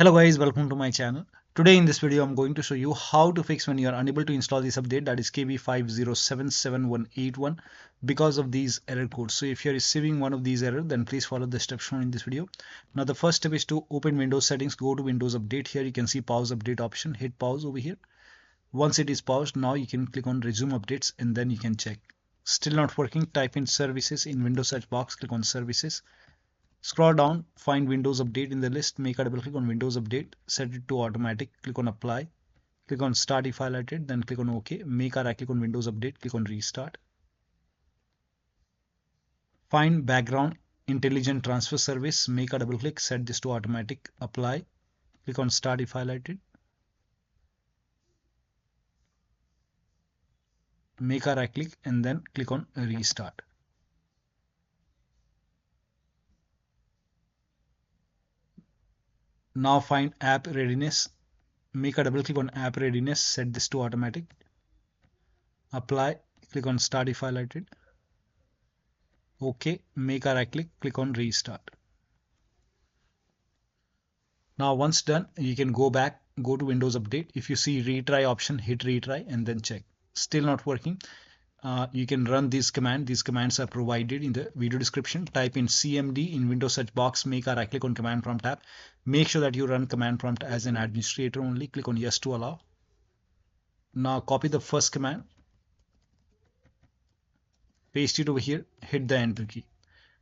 Hello guys, welcome to my channel. Today in this video I'm going to show you how to fix when you are unable to install this update, that is KB5077181, because of these error codes. So if you are receiving one of these errors, then please follow the steps shown in this video. Now the first step is to open Windows settings, go to Windows Update. Here you can see pause update option, hit pause over here. Once it is paused, now you can click on resume updates and then you can check. Still not working, type in services in Windows search box, click on services. Scroll down, find Windows Update in the list, make a double click on Windows Update, set it to automatic, click on apply, click on start if highlighted, then click on OK, make a right click on Windows Update, click on restart. Find background intelligent transfer service, make a double click, set this to automatic, apply, click on start if highlighted, make a right click and then click on restart. Now find app readiness, make a double click on app readiness, set this to automatic, apply, click on start if highlighted, OK, make a right click on restart. Now once done, you can go back, go to Windows Update. If you see retry option, hit retry and then check. Still not working. You can run this command. These commands are provided in the video description. Type in CMD in Windows search box, make a right click on command prompt tab. Make sure that you run command prompt as an administrator only. Click on yes to allow. Now copy the first command, paste it over here, hit the enter key.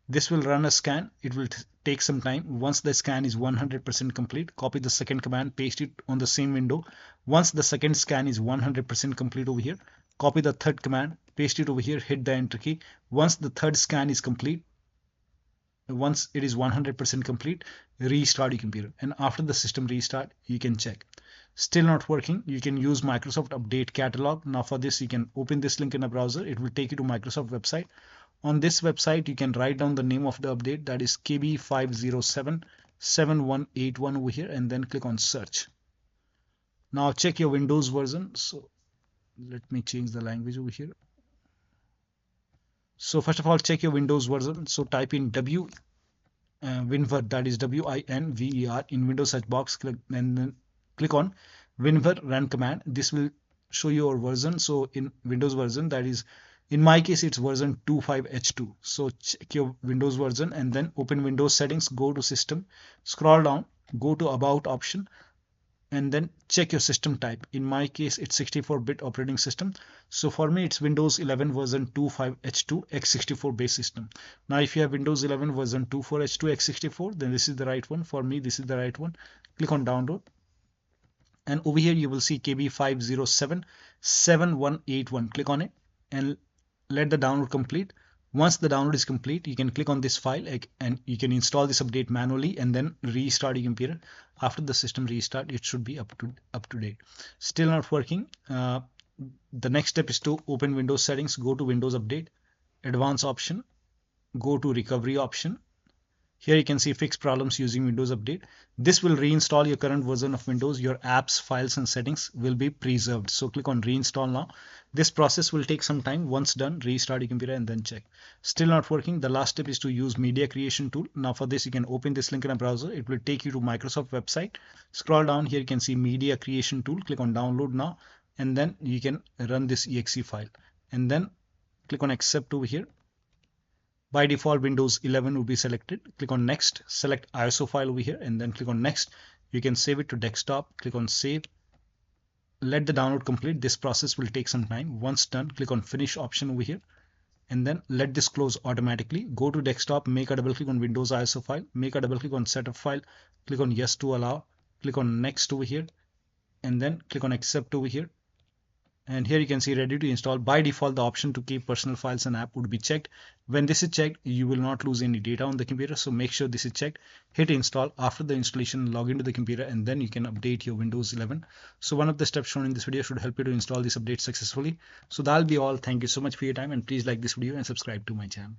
This will run a scan. It will take some time. Once the scan is 100% complete, copy the second command, paste it on the same window. Once the second scan is 100% complete over here, copy the third command, paste it over here, hit the enter key. Once the third scan is complete, once it is 100% complete, restart your computer, and after the system restart you can check. Still not working, you can use Microsoft Update Catalog. Now for this you can open this link in a browser. It will take you to Microsoft website. On this website you can write down the name of the update, that is KB5077181 over here, and then click on search. Now check your Windows version. So let me change the language over here. So first of all, check your Windows version. So type in WinVer, that is WINVER in Windows search box, click and then click on WinVer run command. This will show your version. So in Windows version, that is, in my case it's version 25H2. So check your Windows version and then open Windows settings, go to system, scroll down, go to about option, and then check your system type. In my case it's 64-bit operating system, so for me it's Windows 11 version 25H2 x64 base system. Now if you have Windows 11 version 24H2 x64, then this is the right one. For me this is the right one. Click on download, and over here you will see KB5077181. click on it and let the download complete. Once the download is complete, you can click on this file and you can install this update manually and then restart your computer. After the system restart, it should be up to date. Still not working. The next step is to open Windows settings, go to Windows Update, advanced option, go to recovery option. Here you can see fix problems using Windows Update. This will reinstall your current version of Windows. Your apps, files and settings will be preserved. So click on reinstall now. This process will take some time. Once done, restart your computer and then check. Still not working. The last step is to use media creation tool. Now for this you can open this link in a browser. It will take you to Microsoft website. Scroll down, here you can see media creation tool. Click on download now and then you can run this exe file and then click on accept over here. By default Windows 11 will be selected. Click on next, select ISO file over here and then click on next. You can save it to desktop, click on save. Let the download complete. This process will take some time. Once done, click on finish option over here and then let this close automatically. Go to desktop, make a double click on Windows ISO file, make a double click on setup file, click on yes to allow, click on next over here and then click on accept over here. And here you can see ready to install. By default the option to keep personal files and app would be checked. When this is checked, you will not lose any data on the computer, so make sure this is checked. Hit install. After the installation, log into the computer and then you can update your Windows 11. So one of the steps shown in this video should help you to install this update successfully. So that'll be all. Thank you so much for your time and please like this video and subscribe to my channel.